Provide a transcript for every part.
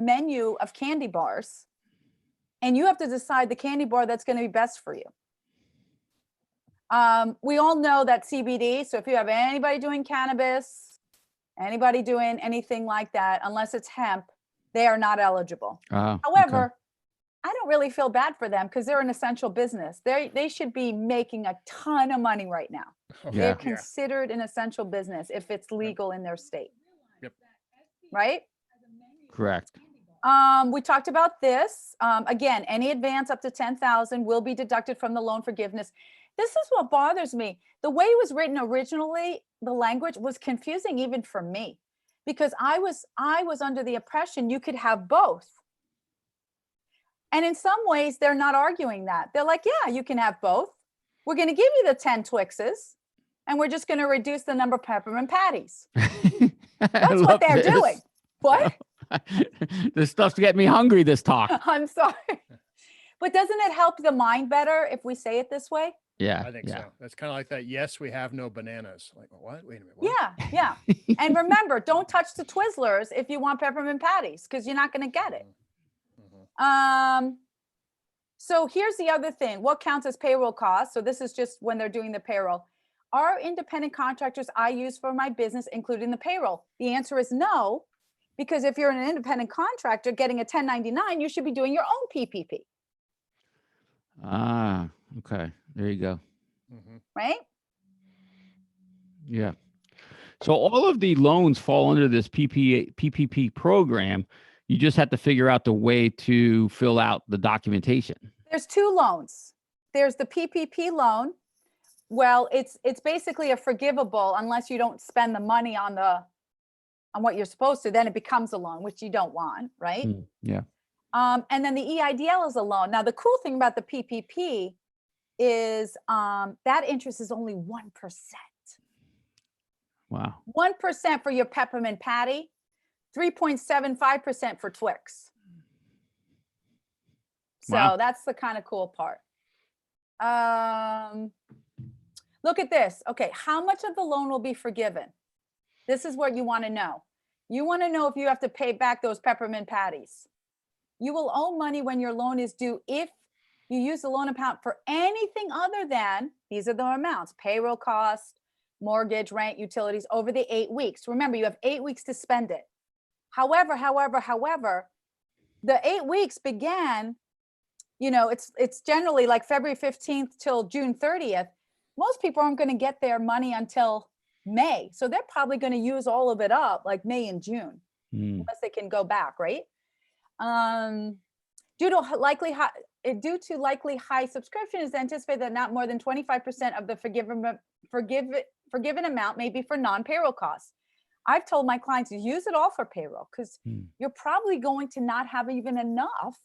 menu of candy bars, and you have to decide the candy bar that's going to be best for you. We all know that CBD, so if you have anybody doing cannabis, anybody doing anything like that, unless it's hemp, they are not eligible. However, okay. I don't really feel bad for them because they're an essential business. They should be making a ton of money right now. They're Yeah. considered an essential business if it's legal in their state. Yep. Right? Correct. We talked about this. Again, any advance up to 10,000 will be deducted from the loan forgiveness. This is what bothers me. The way it was written originally, the language was confusing even for me, because I was under the impression you could have both. And in some ways, they're not arguing that. They're like, yeah, you can have both. We're going to give you the 10 Twixes, and we're just going to reduce the number of peppermint patties. That's what they're doing. What? This stuff's getting me hungry, this talk. I'm sorry. But doesn't it help the mind better if we say it this way? Yeah. I think so. That's kind of like that. Yes, we have no bananas. Like, what? Wait a minute. What? Yeah. Yeah. And remember, don't touch the Twizzlers if you want peppermint patties, because you're not going to get it. So here's the other thing. What counts as payroll costs? So this is just when they're doing the payroll. Are independent contractors I use for my business including the payroll? The answer is no, because if you're an independent contractor getting a 1099, you should be doing your own PPP. Okay. There you go. Right? Yeah. So all of the loans fall under this PPP program. You just have to figure out the way to fill out the documentation. There's two loans. There's the PPP loan. Well, it's basically a forgivable unless you don't spend the money on what you're supposed to. Then it becomes a loan, which you don't want, right? Yeah. And then the EIDL is a loan. Now, the cool thing about the PPP is that interest is only 1%. Wow. 1% for your peppermint patty, 3.75% for Twix. So Wow. that's the kind of cool part. Look at this. Okay, how much of the loan will be forgiven? This is what you want to know. You want to know if you have to pay back those peppermint patties. You will owe money when your loan is due if you use the loan amount for anything other than, these are the amounts, payroll costs, mortgage, rent, utilities over the 8 weeks. Remember, you have 8 weeks to spend it. However, the 8 weeks began, it's generally like February 15th till June 30th. Most people aren't going to get their money until May. So they're probably going to use all of it up like May and June, unless they can go back, right? Due to likely high subscription, is anticipated that not more than 25% of the forgiven amount may be for non-payroll costs. I've told my clients to use it all for payroll because you're probably going to not have even enough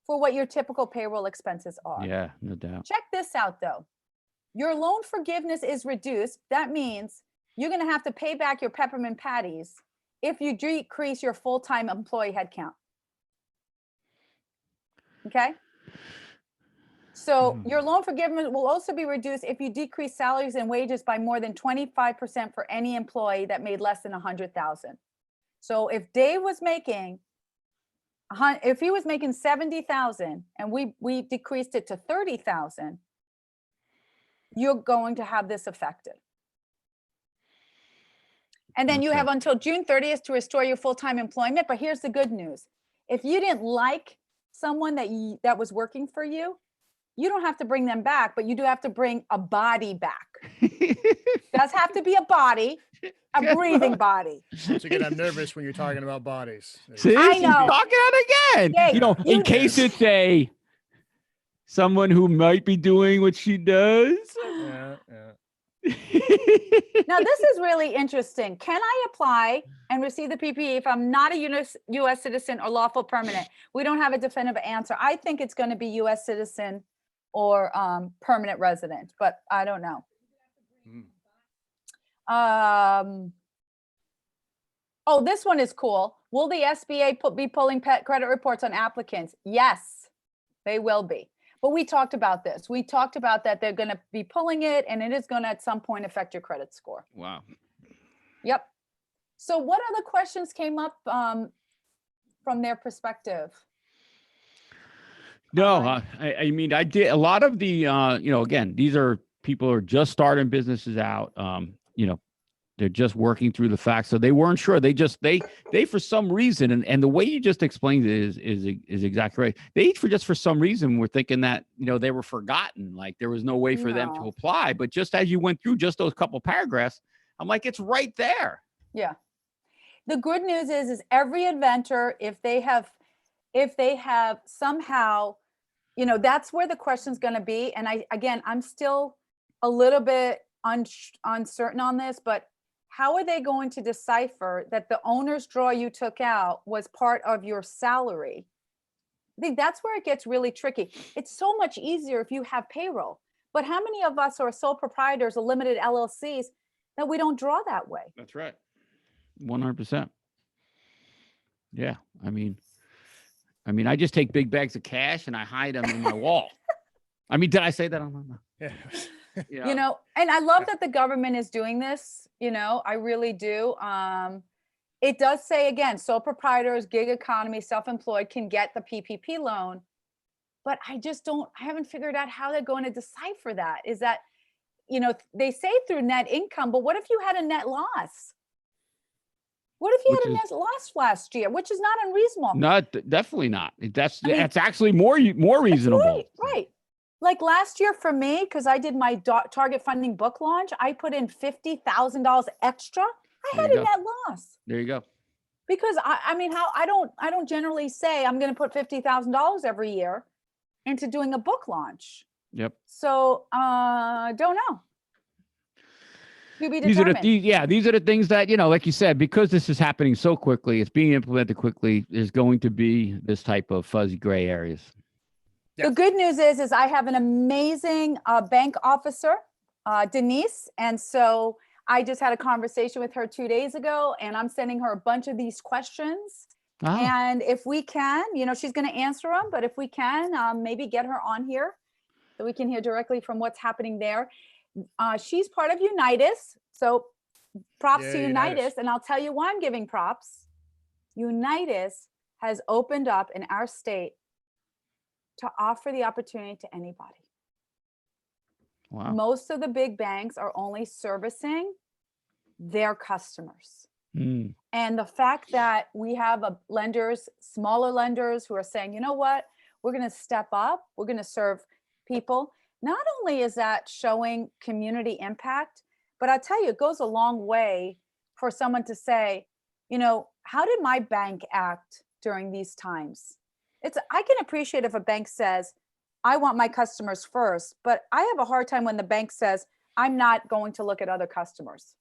for what your typical payroll expenses are. Yeah, no doubt. Check this out though. Your loan forgiveness is reduced. That means you're going to have to pay back your peppermint patties if you decrease your full-time employee headcount. Okay? So your loan forgiveness will also be reduced if you decrease salaries and wages by more than 25% for any employee that made less than 100,000. So if Dave was making, if he was making 70,000 and we decreased it to 30,000, you're going to have this affected. And then you have until June 30th to restore your full-time employment. But here's the good news. If you didn't like someone that was working for you, you don't have to bring them back, but you do have to bring a body back. Does have to be a body, a breathing body. Once again, I'm nervous when you're talking about bodies. See, I she's know. talking out again. Yeah, in case it's someone who might be doing what she does. Yeah. Now, this is really interesting. Can I apply and receive the PPE if I'm not a U.S. citizen or lawful permanent? We don't have a definitive answer. I think it's going to be U.S. citizen or permanent resident, but I don't know. Oh, this one is cool. Will the SBA be pulling credit reports on applicants? Yes, they will be. But we talked about this. We talked about that they're going to be pulling it, and it is going to at some point affect your credit score. Wow. Yep. So what other questions came up from their perspective? No, Uh, I mean, I did a lot of the, again, these are people who are just starting businesses out. They're just working through the facts. So they weren't sure. They for some reason, and the way you just explained it is exactly right. They for some reason were thinking that, they were forgotten. Like there was no way for them to No. apply. But just as you went through just those couple paragraphs, I'm like, it's right there. Yeah. The good news is every inventor, if they have somehow, that's where the question's going to be. And I'm still a little bit uncertain on this, but how are they going to decipher that the owner's draw you took out was part of your salary? I think that's where it gets really tricky. It's so much easier if you have payroll, but how many of us are sole proprietors or limited LLCs that we don't draw that way? That's right. 100%. Yeah. I mean, I just take big bags of cash and I hide them in my wall. I mean, did I say that on Yeah. yeah. And I love that the government is doing this, I really do. It does say, again, sole proprietors, gig economy, self-employed can get the PPP loan, but I haven't figured out how they're going to decipher that. Is that, they say through net income, but what if you had a net loss? What if you Which had a is net loss last year, which is not unreasonable? definitely not. That's I mean, that's actually more reasonable. Right. Like last year for me, because I did my target funding book launch, I put in $50,000 extra. I There had you a go. net loss There you go. because I don't generally say I'm going to put $50,000 every year into doing a book launch. Yep. So don't know. To be These are determined. these are the things that, like you said, because this is happening so quickly, it's being implemented quickly, there's going to be this type of fuzzy gray areas. The Yes. good news is I have an amazing bank officer, Denise. And so I just had a conversation with her 2 days ago, and I'm sending her a bunch of these questions. Oh, And if we can, she's going to answer them, but if we can, maybe get her on here so we can hear directly from what's happening there. She's part of Unitas. So props to Yeah, Unitas. Unitas. And I'll tell you why I'm giving props. Unitas has opened up in our state to offer the opportunity to anybody. wow. Most of the big banks are only servicing their customers. Mm. And the fact that we have smaller lenders who are saying, you know what, we're going to step up, we're going to serve people. Not only is that showing community impact, but I'll tell you, it goes a long way for someone to say, how did my bank act during these times? I can appreciate if a bank says, I want my customers first, but I have a hard time when the bank says, I'm not going to look at other customers.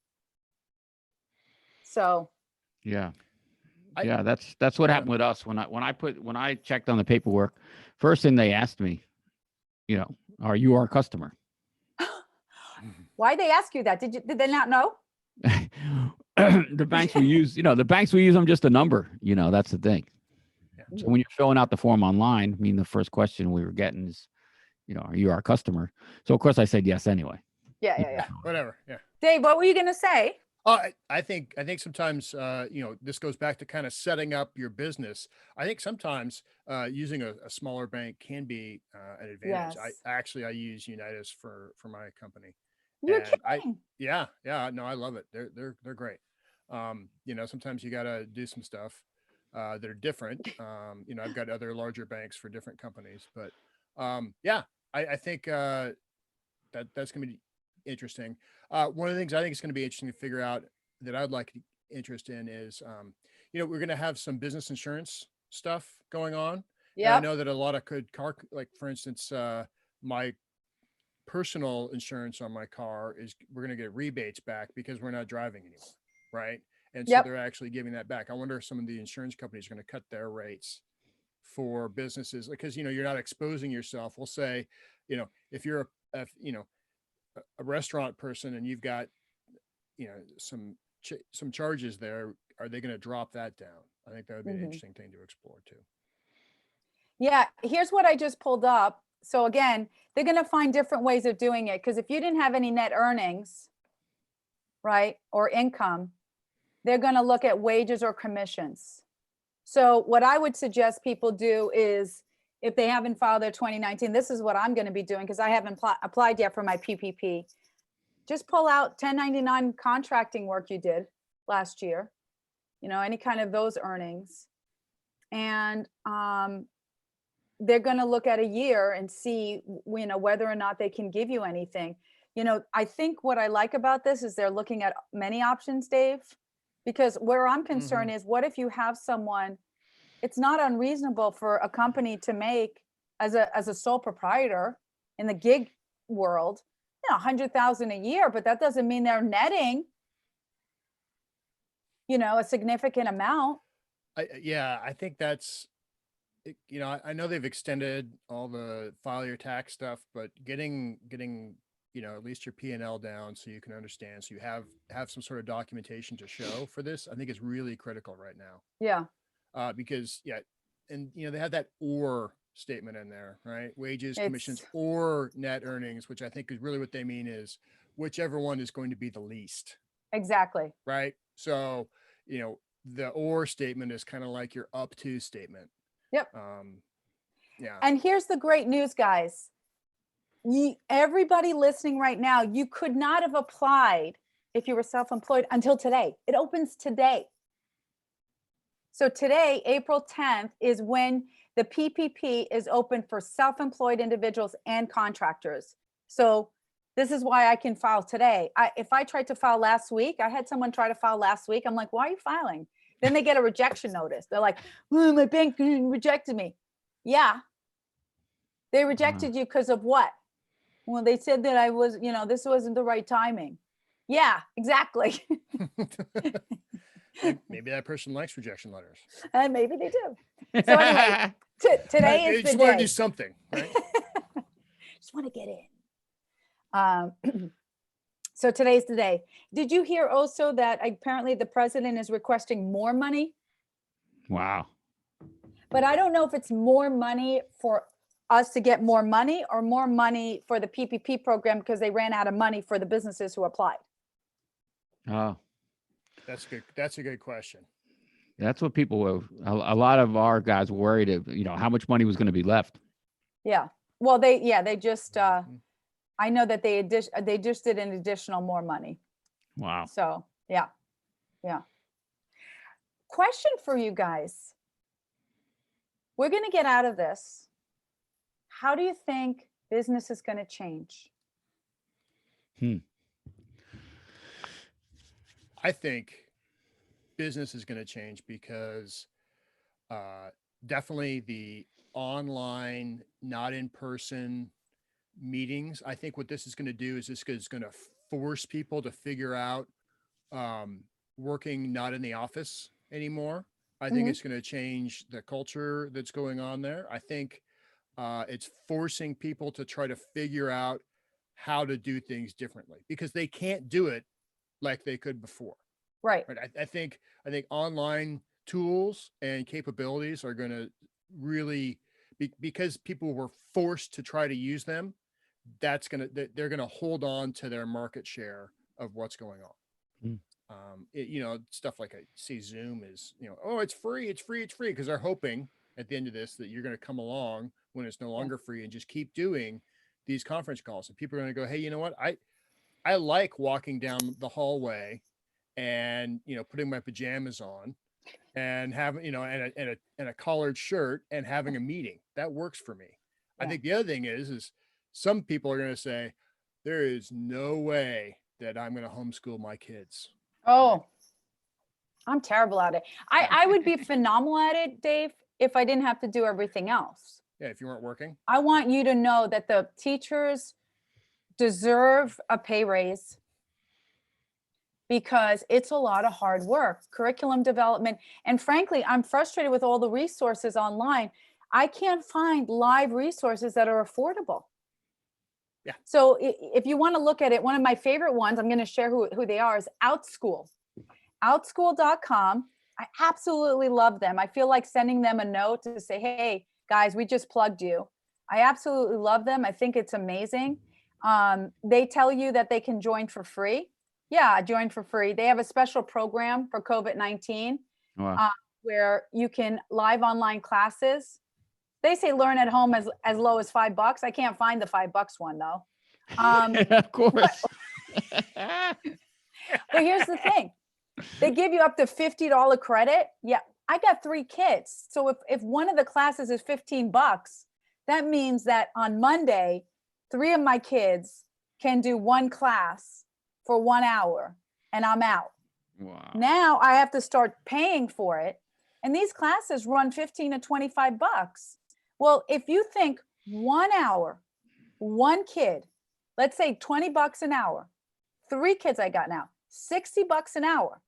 So Yeah. I- Yeah, that's what Yeah. happened with us when I checked on the paperwork. First thing they asked me, are you our customer? why'd they ask you that? Did they not know? The banks we use, I'm just a number, that's the thing. Yeah. So when you're filling out the form online, the first question we were getting is, are you our customer? So of course I said yes anyway. Yeah. Whatever. Yeah. Dave, what were you going to say? I think sometimes, this goes back to kind of setting up your business. I think sometimes using a smaller bank can be an advantage. Yes. I use Unitas for my company. You're And kidding. yeah, no, I love it. They're great. Sometimes you got to do some stuff that are different. I've got other larger banks for different companies, but I think that's going to be interesting. One of the things I think is going to be interesting to figure out that I'd like interest in is, we're going to have some business insurance stuff going on. And I Yep. know that a lot of like for instance, my personal insurance on my car we're going to get rebates back because we're not driving anymore. Right. And so Yep. they're actually giving that back. I wonder if some of the insurance companies are going to cut their rates for businesses because, you're not exposing yourself. We'll say, if you're a restaurant person and you've got, some charges there, are they going to drop that down? I think that would be an interesting thing to explore too. Yeah. Here's what I just pulled up. So again, they're going to find different ways of doing it. Because if you didn't have any net earnings, right, or income, they're going to look at wages or commissions. So what I would suggest people do is, if they haven't filed their 2019, this is what I'm going to be doing because I haven't applied yet for my PPP. Just pull out 1099 contracting work you did last year, any kind of those earnings. And they're going to look at a year and see, whether or not they can give you anything. I think what I like about this is they're looking at many options, Dave, because where I'm concerned is, what if you have someone, it's not unreasonable for a company to make, as a sole proprietor in the gig world, 100,000 a year, but that doesn't mean they're netting, a significant amount. I think that's, I know they've extended all the file your tax stuff, but getting, at least your P&L down so you can understand, so you have some sort of documentation to show for this, I think is really critical right now. Yeah. Because and they have that or statement in there, right? Wages, commissions, It's or net earnings, which I think is really what they mean is whichever one is going to be the least. exactly. Right. So, the or statement is kind of like your up to statement. Yep. Yeah. And here's the great news, guys. Everybody listening right now, you could not have applied if you were self-employed until today. It opens today. So today, April 10th, is when the PPP is open for self-employed individuals and contractors. So this is why I can file today. If I tried to file last week, I had someone try to file last week. I'm like, why are you filing? Then they get a rejection notice. They're like, oh, my bank rejected me. Yeah. They rejected you because of what? Well, they said that I was, this wasn't the right timing. Yeah, exactly. Maybe that person likes rejection letters. And maybe they do. So anyway, today is the just want to day. do something, right? Just want to get in. So today's the day. Did you hear also that apparently the president is requesting more money? Wow. But I don't know if it's more money for us to get more money or more money for the PPP program because they ran out of money for the businesses who applied. Oh, That's good. That's a good question. that's what people were. A lot of our guys were worried of, how much money was going to be left. Yeah. Well, they just, Mhm. I know that they just did an additional more money. Wow. So yeah. Question for you guys. We're going to get out of this. How do you think business is going to change? I think business is going to change because definitely the online, not in person meetings. I think what this is going to do is this is going to force people to figure out working not in the office anymore. I think it's going to change the culture that's going on there. I think it's forcing people to try to figure out how to do things differently because they can't do it like they could before. Right. Right. I think online tools and capabilities are going to really because people were forced to try to use them. They're going to hold on to their market share of what's going on. Stuff like I see Zoom is, oh, it's free, because they're hoping at the end of this that you're going to come along when it's no longer free and just keep doing these conference calls, and people are going to go, hey, you know what, I like walking down the hallway and putting my pajamas on and having and a collared shirt and having a meeting that works for me. I think the other thing is some people are going to say there is no way that I'm going to homeschool my kids. Oh, I'm terrible at it. I would be phenomenal at it, Dave, if I didn't have to do everything else. Yeah, if you weren't working. I want you to know that the teachers deserve a pay raise because it's a lot of hard work, curriculum development. And frankly, I'm frustrated with all the resources online. I can't find live resources that are affordable. Yeah. So if you want to look at it, one of my favorite ones, I'm going to share who they are, is Outschool. Outschool.com. I absolutely love them. I feel like sending them a note to say, hey, guys, we just plugged you. I absolutely love them. I think it's amazing. They tell you that they can join for free. Yeah, join for free. They have a special program for COVID-19. Wow. where you can live online classes. They say learn at home as low as $5. I can't find the $5 one though. Of course. But here's the thing. They give you up to $50 credit. Yeah. I got 3 kids. So if one of the classes is $15, that means that on Monday, 3 of my kids can do one class for 1 hour and I'm out. Wow. Now I have to start paying for it. And these classes run 15 to 25 bucks. Well, if you think 1 hour, 1 kid, let's say 20 bucks an hour, 3 kids I got now, 60 bucks an hour.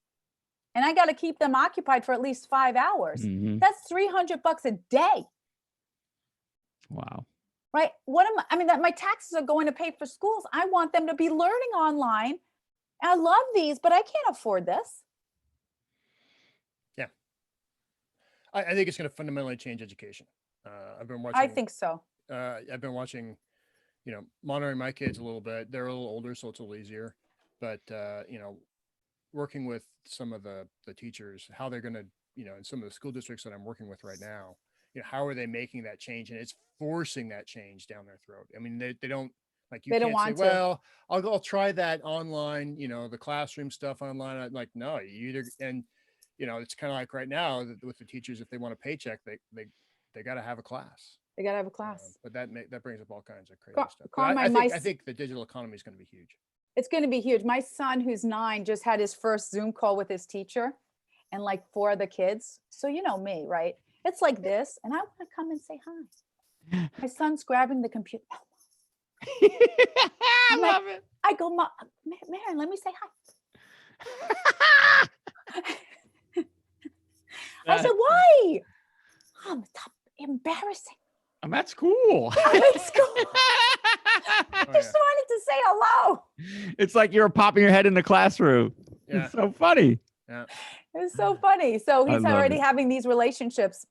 And I got to keep them occupied for at least 5 hours. Mhm. That's 300 bucks a day. Wow. Right? That my taxes are going to pay for schools. I want them to be learning online. I love these, but I can't afford this. Yeah. I think it's going to fundamentally change education. I've been watching. I think so. I've been watching, monitoring my kids a little bit. They're a little older, so it's a little easier. But working with some of the teachers, how they're going to, in some of the school districts that I'm working with right now, how are they making that change? And it's forcing that change down their throat. I mean, they don't, like, you They don't can't say, want to. well, I'll try that online, the classroom stuff online. I'm like, no, you either, and it's kind of like right now with the teachers, if they want a paycheck, they got to have a class. They got to have a class. But that brings up all kinds of crazy Car- stuff. But Carmine, I think the digital economy is going to be huge. It's going to be huge. My son, who's 9, just had his first Zoom call with his teacher and like 4 of the kids. So you know me, right? It's like this. And I want to come and say hi. My son's grabbing the computer. I love it. I go, Marion, let me say hi. I said, why? Stop embarrassing. I'm at school. I'm at school. I just wanted to say hello. It's like you're popping your head in the classroom. Yeah. It's so funny. Yeah. It was so funny. So he's love already it. having these relationships.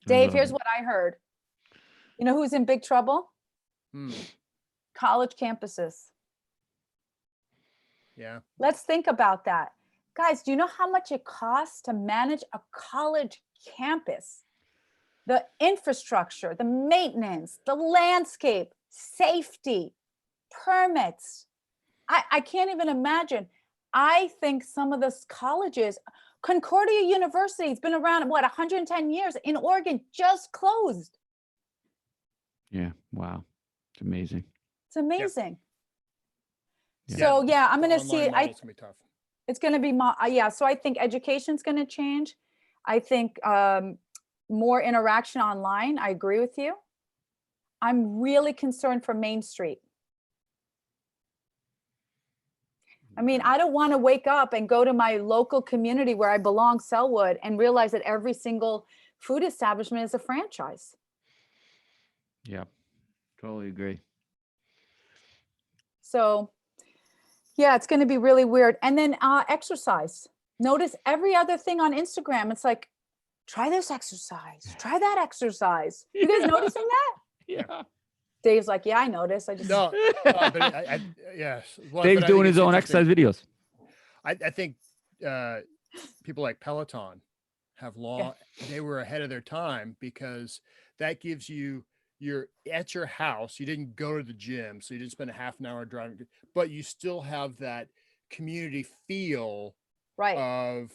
I Dave, love here's it. what I heard. You know who's in big trouble? Hmm. College campuses. Yeah. Let's think about that. Guys, do you know how much it costs to manage a college campus? The infrastructure, the maintenance, the landscape, safety, permits. I can't even imagine. I think some of those colleges, Concordia University has been around, 110 years in Oregon, just closed. Yeah. Wow. It's amazing. It's amazing. Yeah. So yeah, I'm going to Online see, model's gonna be tough. it's going to be, yeah. So I think education's going to change. I think more interaction online. I agree with you. I'm really concerned for Main Street. I mean, I don't want to wake up and go to my local community where I belong, Sellwood, and realize that every single food establishment is a franchise. Yeah. Totally agree. So yeah, it's going to be really weird. And then exercise. Notice every other thing on Instagram. It's like, try this exercise, try that exercise. You guys noticing that? Yeah. Dave's like, yeah, I noticed. I just No, but yes. Well, Dave's but I think doing his it's own interesting. exercise videos. I think people like Peloton have they were ahead of their time, because that gives you're at your house. You didn't go to the gym, so you didn't spend a half an hour driving, but you still have that community feel right. of,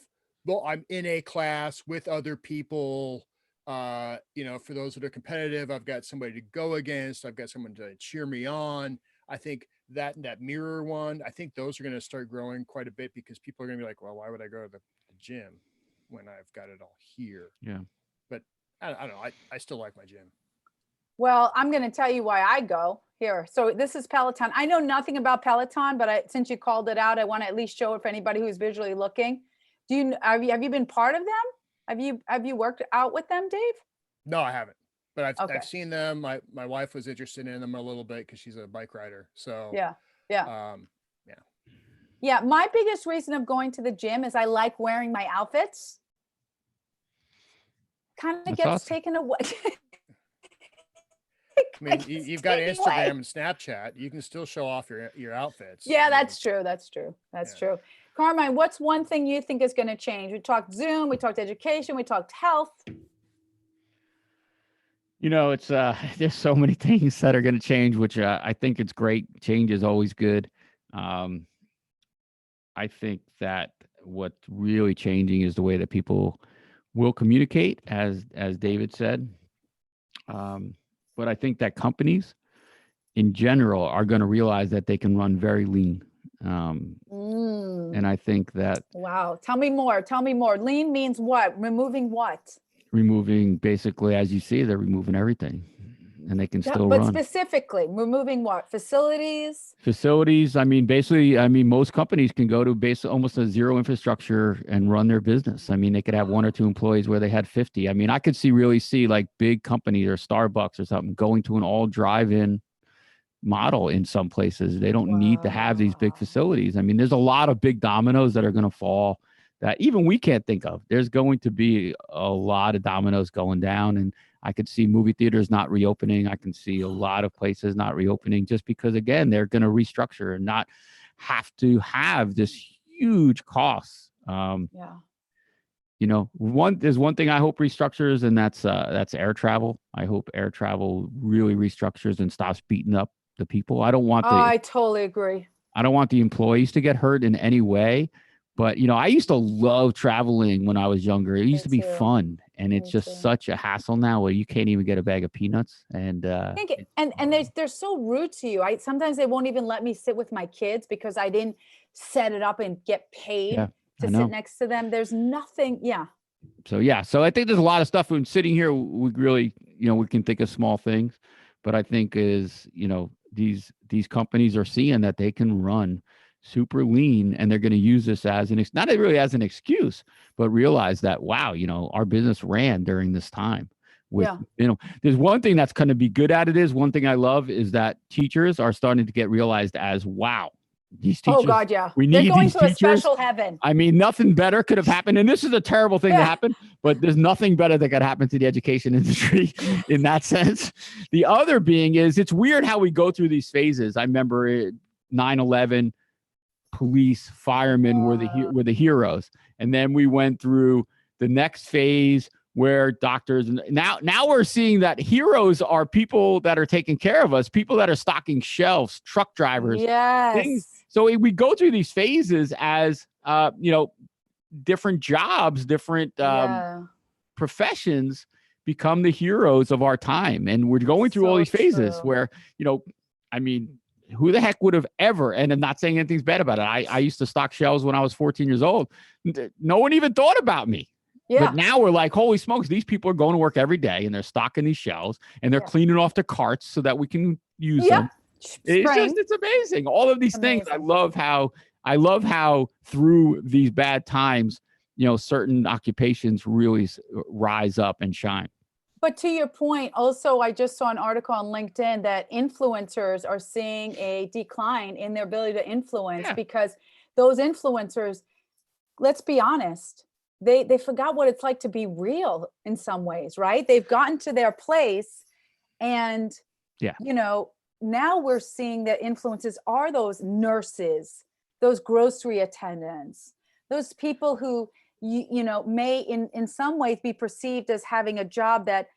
well, I'm in a class with other people. For those that are competitive, I've got somebody to go against. I've got someone to cheer me on. I think that mirror one, I think those are going to start growing quite a bit, because people are going to be like, well, why would I go to the gym when I've got it all here? Yeah. But I don't know. I still like my gym. Well, I'm going to tell you why I go here. So this is Peloton. I know nothing about Peloton, but since you called it out, I want to at least show it for anybody who's visually looking. Have you been part of them? Have you worked out with them, Dave? No, I haven't, but Okay. I've seen them. My wife was interested in them a little bit because she's a bike rider. So Yeah. Yeah. My biggest reason of going to the gym is I like wearing my outfits. Kind of That's gets awesome. taken away. I mean, you've got Instagram and Snapchat. You can still show off your outfits. Yeah, I mean, that's true. That's true. That's Yeah. true. Carmine, what's one thing you think is going to change? We talked Zoom, we talked education, we talked health. It's there's so many things that are going to change, which I think it's great. Change is always good. Um, I think that what's really changing is the way that people will communicate, as David said. But I think that companies in general are going to realize that they can run very lean. And I think that Wow. Tell me more. Tell me more. Lean means what? Removing what? removing, basically, as you see, they're removing everything, and they can still But run specifically, removing what? Facilities? facilities. I mean, basically, most companies can go to almost a zero infrastructure and run their business. I mean, they could have 1 or 2 employees where they had 50. I mean, I could really see like big companies or Starbucks or something going to an all drive-in model in some places. They don't need to have these big Wow. facilities. I mean, there's a lot of big dominoes that are going to fall that even we can't think of. There's going to be a lot of dominoes going down, and I could see movie theaters not reopening. I can see a lot of places not reopening just because, again, they're going to restructure and not have to have this huge cost. Yeah. There's one thing I hope restructures, and that's air travel. I hope air travel really restructures and stops beating up the people. I totally agree. I don't want the employees to get hurt in any way. But, I used to love traveling when I was younger. It used to be fun, and it's just such a hassle now where you can't even get a bag of peanuts. And they're so rude to you. Sometimes they won't even let me sit with my kids because I didn't set it up and get paid to sit next to them. There's nothing. Yeah. So I think there's a lot of stuff. When sitting here, we really, we can think of small things, but I think these companies are seeing that they can run super lean, and they're going to use this as not really as an excuse, but realize that, wow, our business ran during this time. There's one thing that's going to be good at it is one thing I love is that teachers are starting to get realized as, wow, these teachers. Oh God, yeah. We need They're going these to teachers. a special heaven. I mean, nothing better could have happened. And this is a terrible thing to happen, but there's nothing better that could happen to the education industry in that sense. The other being is it's weird how we go through these phases. I remember 9/11, police, firemen were the heroes. And then we went through the next phase where doctors, and now we're seeing that heroes are people that are taking care of us, people that are stocking shelves, truck drivers. Yes. So we go through these phases as, different jobs, different professions become the heroes of our time. And we're going through all these phases where, who the heck would have ever, and I'm not saying anything's bad about it. I used to stock shelves when I was 14 years old. No one even thought about me. Yeah. But now we're like, holy smokes, these people are going to work every day and they're stocking these shelves and they're cleaning off the carts so that we can use them. It's amazing. All of these things. I love how through these bad times, certain occupations really rise up and shine. But to your point, also, I just saw an article on LinkedIn that influencers are seeing a decline in their ability to influence because those influencers, let's be honest, they forgot what it's like to be real in some ways, right? They've gotten to their place, and now we're seeing that influencers are those nurses, those grocery attendants, those people who may in some ways be perceived as having a job that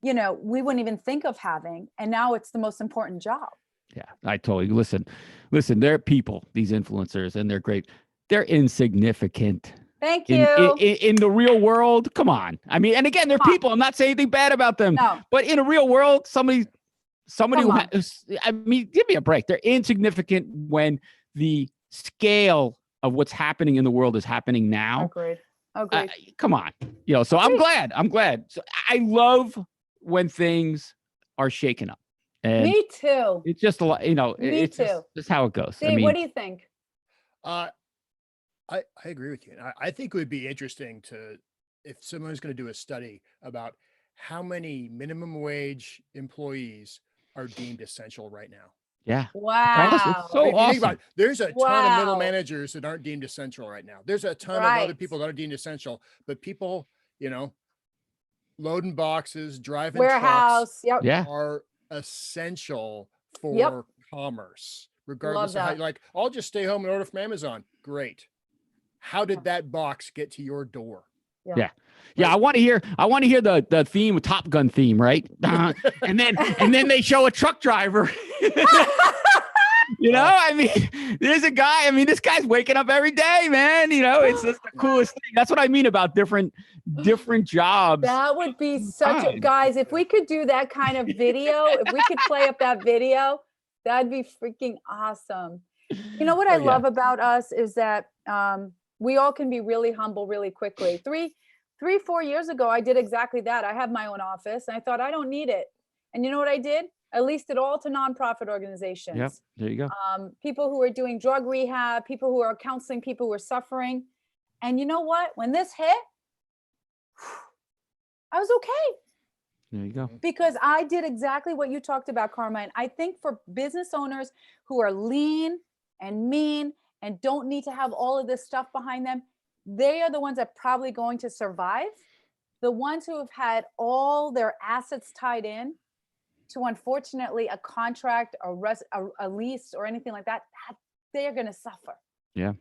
we wouldn't even think of having, and now it's the most important job. Yeah, I totally listen. They're people, these influencers, and they're great. They're insignificant. Thank you. In the real world, come on. I mean, and again, they're people. I'm not saying anything bad about them. No. But in a real world, somebody who give me a break. They're insignificant when the scale of what's happening in the world is happening now. Agreed. Come on. So I'm glad. So I love when things are shaken up. And me too. It's just a lot, it's just how it goes. Dave, what do you think? I agree with you. And I think it would be interesting if someone's going to do a study about how many minimum wage employees are deemed essential right now. Yeah. Wow. It's so awesome. Think about it, there's a ton of middle managers that aren't deemed essential right now. There's a ton of other people that are deemed essential, but people, loading boxes, driving warehouse, trucks are essential for commerce, regardless of how, I'll just stay home and order from Amazon. Great. how did that box get to your door? Yeah. I want to hear the theme, Top Gun theme, right? And then they show a truck driver. I mean, there's a guy. I mean, this guy's waking up every day, man. It's just the coolest thing. That's what I mean about different jobs. That would be such a, guys, if we could do that kind of video, if we could play up that video, that'd be freaking awesome. You know what I love about us is that we all can be really humble really quickly. 4 years ago, I did exactly that. I have my own office and I thought I don't need it. And you know what I did? I leased it all to nonprofit organizations. Yep, there you go. People who are doing drug rehab, people who are counseling people who are suffering. And you know what? When this hit, I was okay. There you go. Because I did exactly what you talked about, Carmine. I think for business owners who are lean and mean and don't need to have all of this stuff behind them, they are the ones that are probably going to survive. The ones who have had all their assets tied in to, unfortunately, a contract, a lease or anything like that, they are going to suffer. Yeah.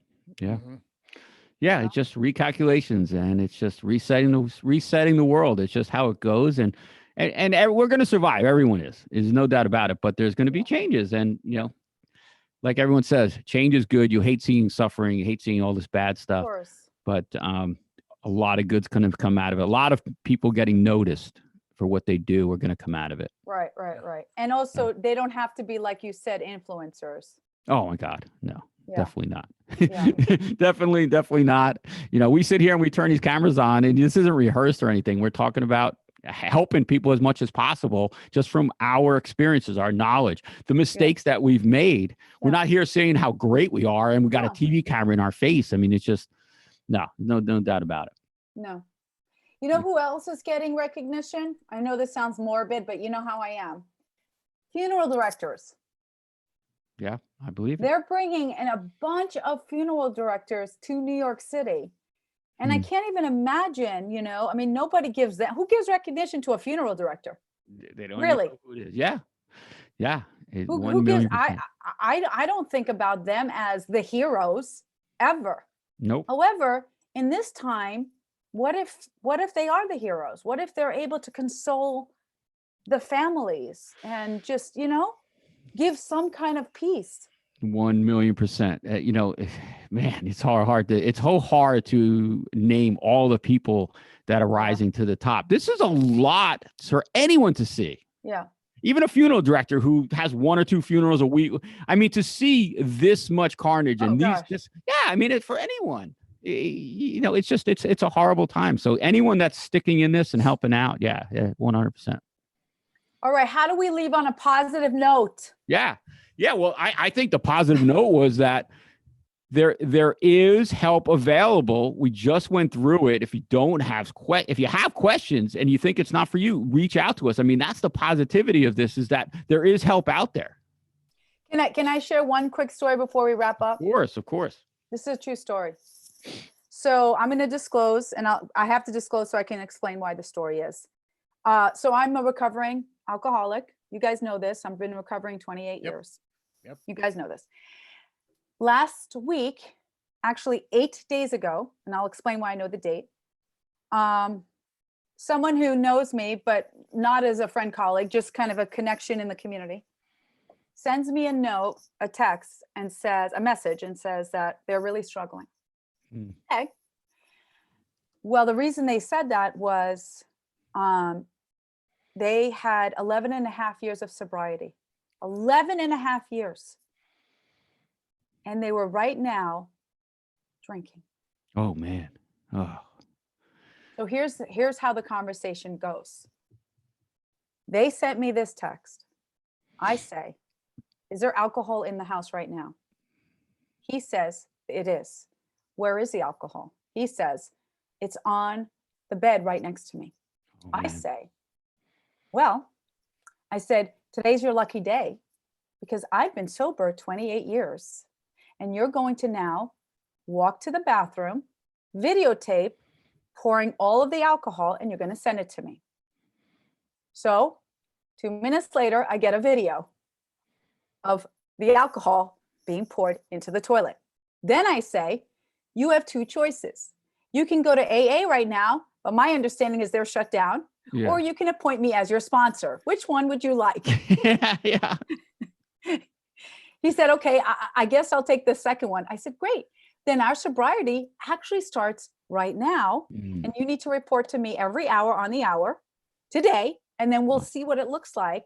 It's just recalculations, and it's just resetting the world. It's just how it goes, and we're going to survive. Everyone is. There's no doubt about it. But there's going to be changes, and like everyone says, change is good. You hate seeing suffering. You hate seeing all this bad stuff. Of course. But a lot of good's going to come out of it. A lot of people getting noticed for what they do are going to come out of it. Right. And also, they don't have to be, like you said, influencers. Oh my God, no. Yeah. Definitely not. Yeah. Definitely not. We sit here and we turn these cameras on, and this isn't rehearsed or anything. We're talking about helping people as much as possible, just from our experiences, our knowledge, the mistakes that we've made. We're not here saying how great we are, and we got a TV camera in our face. I mean, it's just no doubt about it. No. You know who else is getting recognition? I know this sounds morbid, but you know how I am. Funeral directors. Yeah, I believe it. They're bringing in a bunch of funeral directors to New York City. And I can't even imagine, I mean, nobody gives that. Who gives recognition to a funeral director? They don't really know who it is. Yeah. Who gives? I don't think about them as the heroes ever. Nope. However, in this time, what if they are the heroes? What if they're able to console the families and just, give some kind of peace? 1,000,000%. Man, it's so hard to name all the people that are rising to the top. This is a lot for anyone to see. Yeah. Even a funeral director who has 1 or 2 funerals a week. I mean, to see this much carnage and for anyone, it's a horrible time. So anyone that's sticking in this and helping out, 100%. All right. How do we leave on a positive note? Yeah. Well, I think the positive note was that there is help available. We just went through it. If you if you have questions and you think it's not for you, reach out to us. I mean, that's the positivity of this, is that there is help out there. Can I share one quick story before we wrap up? Of course. This is a true story. So I'm going to disclose, and I have to disclose so I can explain why the story is. So I'm a recovering alcoholic. You guys know this. I've been recovering 28 years. Yep. You guys know this. Last week, actually 8 days ago, and I'll explain why I know the date. Someone who knows me, but not as a friend colleague, just kind of a connection in the community, sends me a text, and says a message and says that they're really struggling. Okay. Well, the reason they said that was they had 11 and a half years of sobriety. 11 and a half years. And they were right now drinking. Oh, man. Oh. So here's how the conversation goes. They sent me this text. I say, is there alcohol in the house right now? He says, it is. Where is the alcohol? He says, it's on the bed right next to me. Oh, I say, well, I said, today's your lucky day because I've been sober 28 years. And you're going to now walk to the bathroom, videotape pouring all of the alcohol, and you're going to send it to me. So 2 minutes later, I get a video of the alcohol being poured into the toilet. Then I say, you have two choices. You can go to AA right now, but my understanding is they're shut down, Yeah. or you can appoint me as your sponsor. Which one would you like? Yeah. He said, okay, I guess I'll take the second one. I said, great. Then our sobriety actually starts right now. Mm. And you need to report to me every hour on the hour today. And then we'll see what it looks like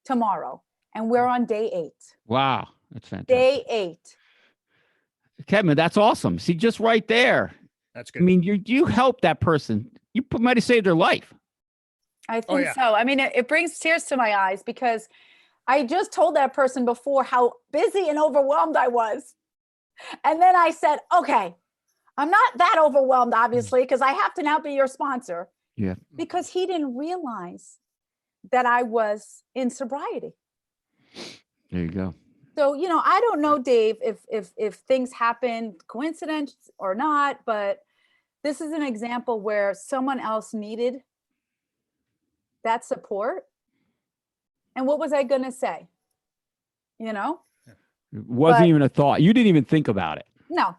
tomorrow. And we're on day 8. Wow. That's fantastic. Day 8. Kedma, that's awesome. See, just right there. That's good. I mean, you help that person. You might have saved their life. I think yeah. so. I mean, it brings tears to my eyes because I just told that person before how busy and overwhelmed I was. And then I said, okay, I'm not that overwhelmed, obviously, because I have to now be your sponsor. Yeah. Because he didn't realize that I was in sobriety. There you go. So, I don't know, Dave, if things happen coincidence or not, but this is an example where someone else needed that support. And what was I going to say? It wasn't even a thought. You didn't even think about it. No.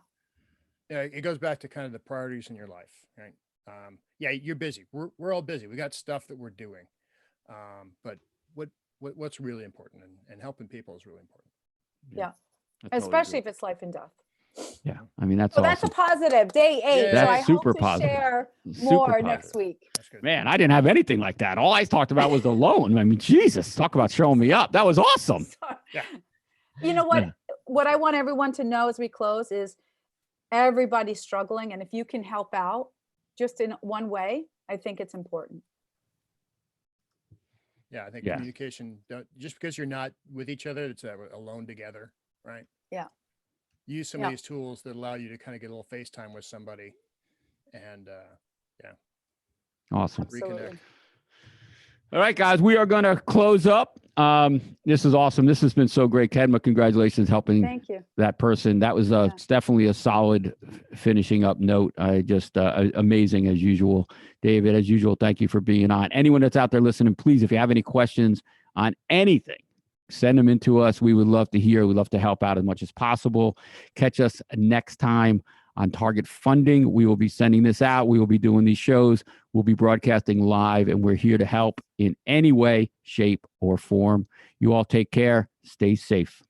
Yeah, it goes back to kind of the priorities in your life, right? Yeah, you're busy. We're all busy. We got stuff that we're doing. But what's really important, and helping people is really important. Yeah. I totally Especially agree. if it's life and death. Yeah. I mean, that's So awesome. that's a positive. Day 8. Yeah, so that's I super hope to positive. share Super more positive. next week. That's good. Man, I didn't have anything like that. All I talked about was the loan. I mean, Jesus, talk about showing me up. That was awesome. Yeah. You know what? Yeah. What I want everyone to know as we close is everybody's struggling. And if you can help out just in one way, I think it's important. Yeah, I think Yeah. communication, just because you're not with each other, it's alone together, right? Yeah. Use some Yeah. of these tools that allow you to kind of get a little FaceTime with somebody and Awesome. Absolutely. reconnect. All right, guys, we are going to close up. This is awesome. This has been so great. Kedma, congratulations helping Thank you. that person. That was it's definitely a solid finishing up note. I just amazing as usual. David, as usual, thank you for being on. Anyone that's out there listening, please, if you have any questions on anything, send them into us. We would love to hear. We'd love to help out as much as possible. Catch us next time on Target Funding. We will be sending this out. We will be doing these shows. We'll be broadcasting live, and we're here to help in any way, shape, or form. You all take care. Stay safe.